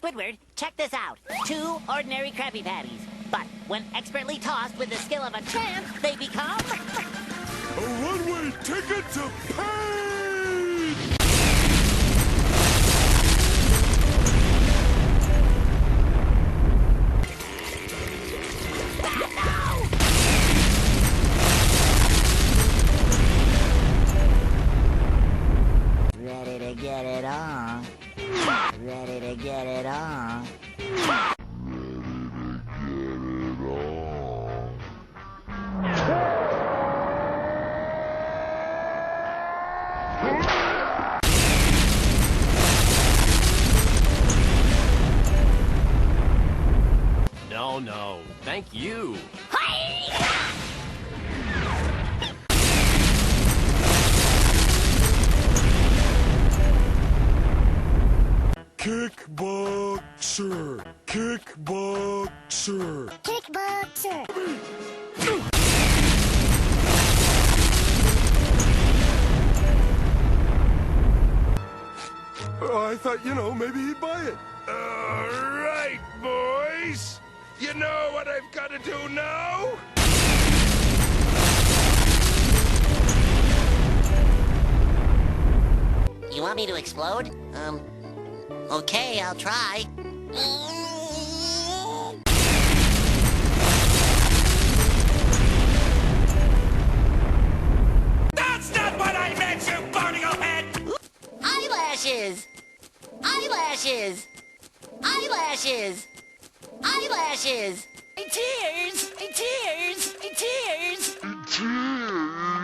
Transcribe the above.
Squidward, check this out. 2 ordinary Krabby Patties. But when expertly tossed with the skill of a tramp, they become... A one-way ticket to pain! Ready to get it on. Ready to get it on. No, thank you. Kickboxer! Kickboxer! Kickboxer. I thought, maybe he'd buy it. All right, boys. You know what I've got to do now? You want me to explode? Okay, I'll try. That's not what I meant, you barnacle head! Eyelashes! Eyelashes! Eyelashes! Eyelashes! My tears! My tears! My tears! Tears.